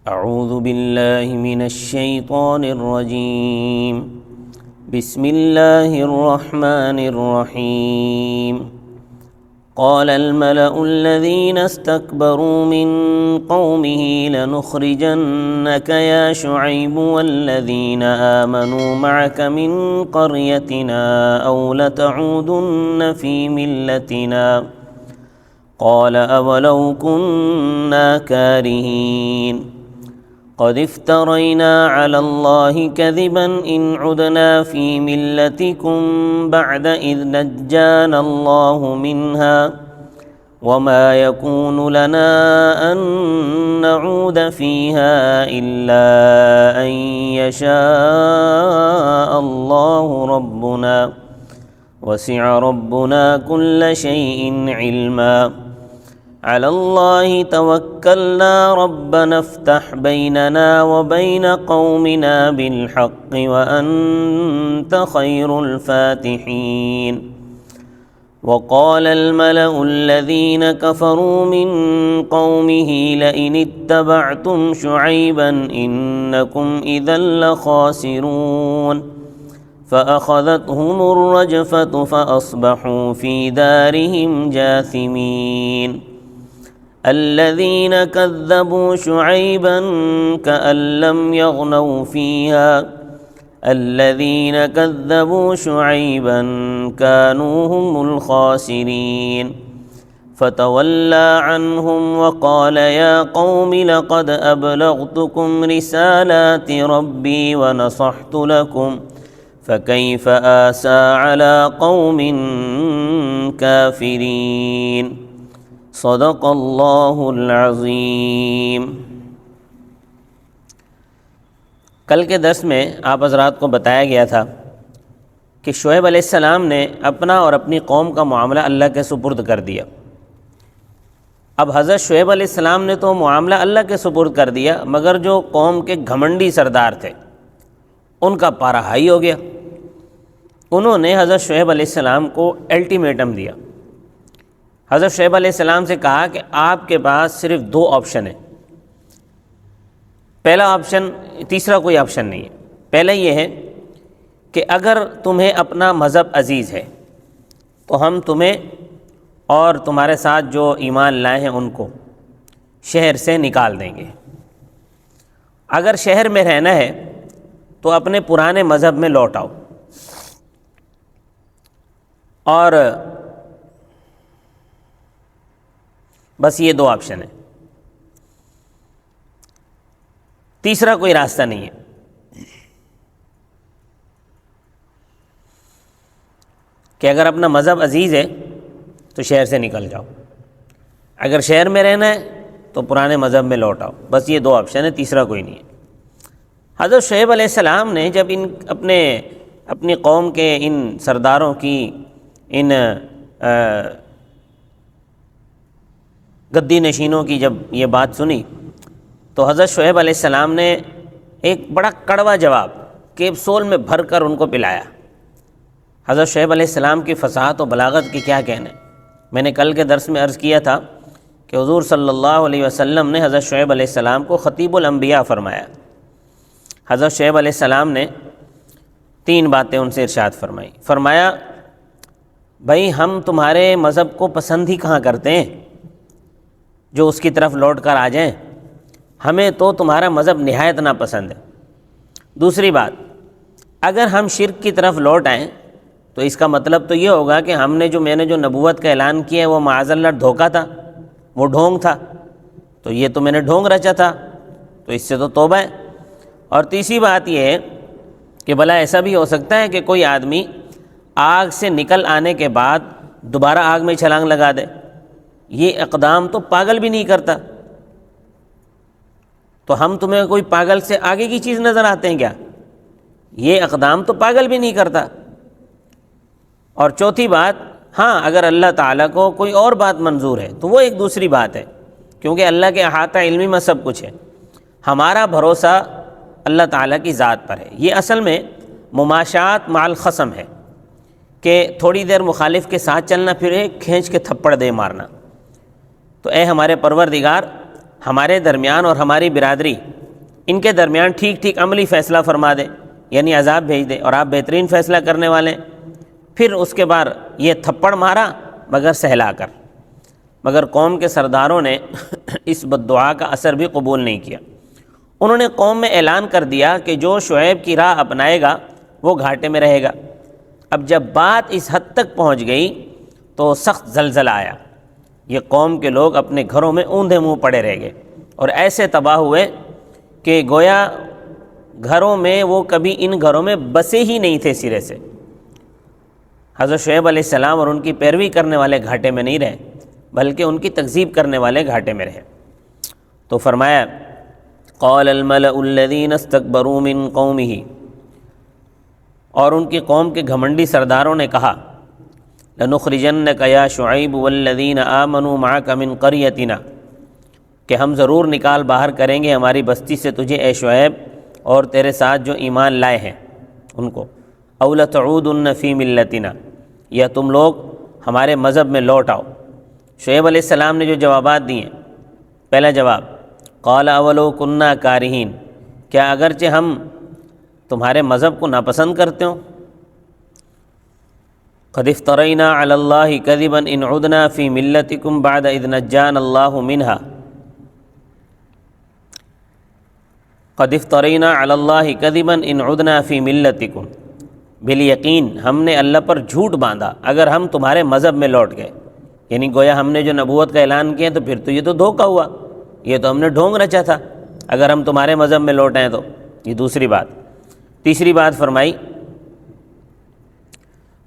اعوذ باللہ من الشیطان الرجیم بسم اللہ الرحمن الرحیم قال الملأ الذين استكبروا من قومه لنخرجنك يا شعيب والذين آمنوا معك من قريتنا أو لتعودن في ملتنا قال أولو كنا كارهين قد افترينا على الله كذبا إن عدنا في ملتكم بعد إذ نجانا الله منها وما يكون لنا أن نعود فيها إلا أن يشاء الله ربنا وسع ربنا كل شيء علما على الله توكلنا ربنا افتح بيننا وبين قومنا بالحق وأنت خير الفاتحين وقال الملأ الذين كفروا من قومه لئن اتبعتم شعيبا إنكم إذا لخاسرون فأخذتهم الرجفة فأصبحوا في دارهم جاثمين الذين كذبوا شعيبا كأن لم يغنوا فيها الذين كذبوا شعيبا كانوا هم الخاسرين فتولى عنهم وقال يا قوم لقد أبلغتكم رسالات ربي ونصحت لكم فكيف آسى على قوم كافرين صدق اللہ العظیم۔ کل کے درس میں آپ حضرات کو بتایا گیا تھا کہ شعیب علیہ السلام نے اپنا اور اپنی قوم کا معاملہ اللہ کے سپرد کر دیا۔ اب حضرت شعیب علیہ السلام نے تو معاملہ اللہ کے سپرد کر دیا، مگر جو قوم کے گھمنڈی سردار تھے ان کا پارا ہائی ہو گیا۔ انہوں نے حضرت شعیب علیہ السلام کو الٹیمیٹم دیا۔ حضرت شعیب علیہ السلام سے کہا کہ آپ کے پاس صرف دو آپشن ہیں۔ پہلا آپشن، تیسرا کوئی آپشن نہیں ہے۔ پہلا یہ ہے کہ اگر تمہیں اپنا مذہب عزیز ہے تو ہم تمہیں اور تمہارے ساتھ جو ایمان لائے ہیں ان کو شہر سے نکال دیں گے۔ اگر شہر میں رہنا ہے تو اپنے پرانے مذہب میں لوٹ آؤ، اور بس یہ دو آپشن ہیں، تیسرا کوئی راستہ نہیں ہے کہ اگر اپنا مذہب عزیز ہے تو شہر سے نکل جاؤ، اگر شہر میں رہنا ہے تو پرانے مذہب میں لوٹ آؤ، بس یہ دو آپشن ہے، تیسرا کوئی نہیں ہے۔ حضرت شعیب علیہ السلام نے جب اپنی قوم کے ان سرداروں کی ان گدی نشینوں کی جب یہ بات سنی تو حضرت شعیب علیہ السلام نے ایک بڑا کڑوا جواب کیپسول میں بھر کر ان کو پلایا۔ حضرت شعیب علیہ السلام کی فصاحت و بلاغت کی کیا کہنے۔ میں نے کل کے درس میں عرض کیا تھا کہ حضور صلی اللہ علیہ وسلم نے حضرت شعیب علیہ السلام کو خطیب الانبیاء فرمایا۔ حضرت شعیب علیہ السلام نے تین باتیں ان سے ارشاد فرمائی۔ فرمایا بھائی ہم تمہارے مذہب کو پسند ہی کہاں کرتے ہیں جو اس کی طرف لوٹ کر آ جائیں، ہمیں تو تمہارا مذہب نہایت ناپسند ہے۔ دوسری بات، اگر ہم شرک کی طرف لوٹ آئیں تو اس کا مطلب تو یہ ہوگا کہ میں نے جو نبوت کا اعلان کیا ہے وہ معاذ اللہ دھوکہ تھا، وہ ڈھونگ تھا، تو یہ تو میں نے ڈھونگ رچا تھا، تو اس سے تو توبہ ہے۔ اور تیسری بات یہ ہے کہ بھلا ایسا بھی ہو سکتا ہے کہ کوئی آدمی آگ سے نکل آنے کے بعد دوبارہ آگ میں چھلانگ لگا دے، یہ اقدام تو پاگل بھی نہیں کرتا، تو ہم تمہیں کوئی پاگل سے آگے کی چیز نظر آتے ہیں کیا؟ یہ اقدام تو پاگل بھی نہیں کرتا۔ اور چوتھی بات، ہاں اگر اللہ تعالیٰ کو کوئی اور بات منظور ہے تو وہ ایک دوسری بات ہے، کیونکہ اللہ کے احاطہ علمی میں سب کچھ ہے۔ ہمارا بھروسہ اللہ تعالیٰ کی ذات پر ہے۔ یہ اصل میں مماشات مع الخصم ہے کہ تھوڑی دیر مخالف کے ساتھ چلنا، پھر ایک کھینچ کے تھپڑ دے مارنا۔ تو اے ہمارے پروردگار، ہمارے درمیان اور ہماری برادری ان کے درمیان ٹھیک ٹھیک عملی فیصلہ فرما دے، یعنی عذاب بھیج دے، اور آپ بہترین فیصلہ کرنے والے ہیں۔ پھر اس کے بعد یہ تھپڑ مارا مگر سہلا کر، مگر قوم کے سرداروں نے اس بد دعا کا اثر بھی قبول نہیں کیا۔ انہوں نے قوم میں اعلان کر دیا کہ جو شعیب کی راہ اپنائے گا وہ گھاٹے میں رہے گا۔ اب جب بات اس حد تک پہنچ گئی تو سخت زلزلہ آیا، یہ قوم کے لوگ اپنے گھروں میں اوندھے منہ پڑے رہ گئے اور ایسے تباہ ہوئے کہ گویا گھروں میں وہ کبھی ان گھروں میں بسے ہی نہیں تھے سرے سے۔ حضرت شعیب علیہ السلام اور ان کی پیروی کرنے والے گھاٹے میں نہیں رہے، بلکہ ان کی تکذیب کرنے والے گھاٹے میں رہے۔ تو فرمایا قال الملأ الذین استکبروا من قومہ، اور ان کی قوم کے گھمنڈی سرداروں نے کہا لنخرجنک یا شعیب والذین آمنوا معک من قریتنا، کہ ہم ضرور نکال باہر کریں گے ہماری بستی سے تجھے اے شعیب اور تیرے ساتھ جو ایمان لائے ہیں ان کو، او لتعودن فی ملتنا، یا تم لوگ ہمارے مذہب میں لوٹ آؤ۔ شعیب علیہ السلام نے جو جوابات دیے، پہلا جواب قال اولو کننا کارہین، کیا اگرچہ ہم تمہارے مذہب کو ناپسند کرتے ہوں، قد افترینا علی اللہ کذبا ان عدنا فی ملتکم بعد اذ نجانا اللہ منہا، قد افترینا علی اللہ کذبا ان عدنا فی ملتکم، بالیقین ہم نے اللہ پر جھوٹ باندھا اگر ہم تمہارے مذہب میں لوٹ گئے، یعنی گویا ہم نے جو نبوت کا اعلان کیا تو پھر تو یہ تو دھوکہ ہوا، یہ تو ہم نے ڈھونگ رچا تھا اگر ہم تمہارے مذہب میں لوٹ آئیں تو۔ یہ دوسری بات۔ تیسری بات فرمائی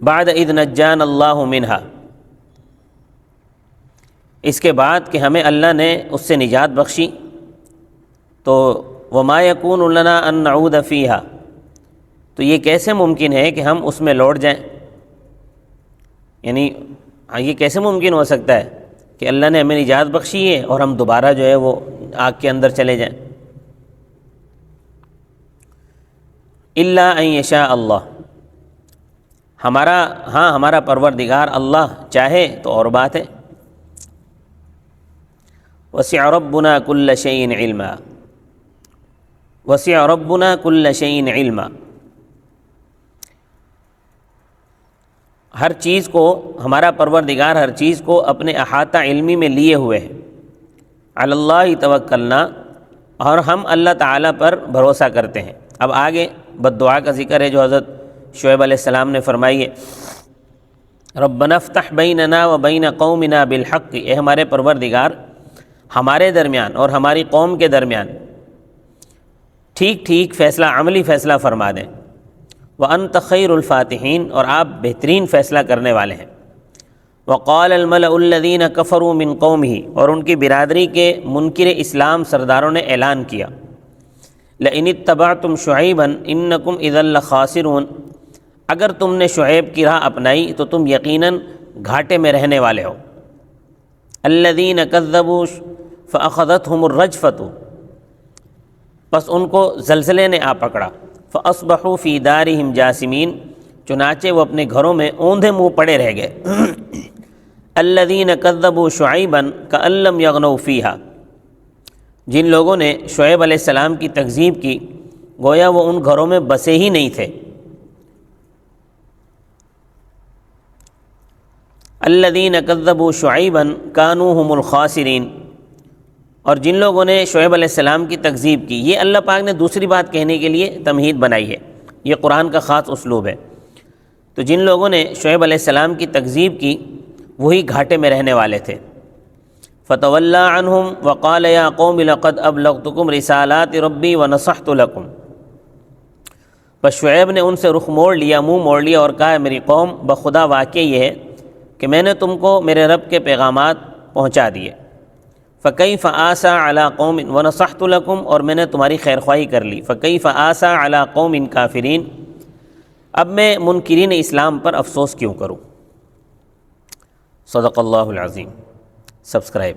بعد اذ نجانا اللہ منہا، اس کے بعد کہ ہمیں اللہ نے اس سے نجات بخشی، تو وما یکون لنا ان نعود فیہا، تو یہ کیسے ممکن ہے کہ ہم اس میں لوٹ جائیں، یعنی یہ کیسے ممکن ہو سکتا ہے کہ اللہ نے ہمیں نجات بخشی ہے اور ہم دوبارہ جو ہے وہ آگ کے اندر چلے جائیں۔ الا ان یشاء اللہ، ہمارا پروردگار اللہ چاہے تو اور بات ہے۔ وسع ربنا کل شیء علما، وسع ربنا کل شیء علما، ہر چیز کو ہمارا پروردگار ہر چیز کو اپنے احاطہ علمی میں لیے ہوئے ہے۔ علی اللہ توکلنا، اور ہم اللہ تعالیٰ پر بھروسہ کرتے ہیں۔ اب آگے بد دعا کا ذکر ہے جو حضرت شعیب علیہ السلام نے فرمائی ہے، ربنا افتح بیننا و بین قومنا بالحق، اے ہمارے پروردگار ہمارے درمیان اور ہماری قوم کے درمیان ٹھیک ٹھیک فیصلہ، عملی فیصلہ فرما دیں، وانت خیر الفاتحین، اور آپ بہترین فیصلہ کرنے والے ہیں۔ وقال الملأ الذین کفروا من قومہ، اور ان کی برادری کے منکر اسلام سرداروں نے اعلان کیا، لئن اتبعتم شعیبا انکم اذا لخاسرون، اگر تم نے شعیب کی راہ اپنائی تو تم یقیناً گھاٹے میں رہنے والے ہو۔ الذین کذبوا فاخذتهم الرجفۃ، پس ان کو زلزلے نے آ پکڑا، فاصبحوا فی دارہم جاثمین، چنانچہ وہ اپنے گھروں میں اوندھے منہ پڑے رہ گئے۔ الذین کذبوا شعیبا کأن لم یغنوا فیہا، جن لوگوں نے شعیب علیہ السلام کی تکذیب کی گویا وہ ان گھروں میں بسے ہی نہیں تھے۔ الذین کذبوا شعیبا کانوا هم الخاسرین، اور جن لوگوں نے شعیب علیہ السلام کی تکذیب کی، یہ اللہ پاک نے دوسری بات کہنے کے لیے تمہید بنائی ہے، یہ قرآن کا خاص اسلوب ہے۔ تو جن لوگوں نے شعیب علیہ السلام کی تکذیب کی وہی گھاٹے میں رہنے والے تھے۔ فتولی عنہم وقال یا قوم لقد ابلغتکم رسالات ربی ونصحت لکم، بس شعیب نے ان سے رخ موڑ لیا، منہ موڑ لیا اور کہا میری قوم بخدا واقع یہ ہے کہ میں نے تم کو میرے رب کے پیغامات پہنچا دیے۔ فکیف آسیٰ علی قوم ونصحت لکم، اور میں نے تمہاری خیر خواہی کر لی۔ فکیف آسیٰ علی قوم کافرین، اب میں منکرین اسلام پر افسوس کیوں کروں۔ صدق اللہ العظیم۔ سبسکرائب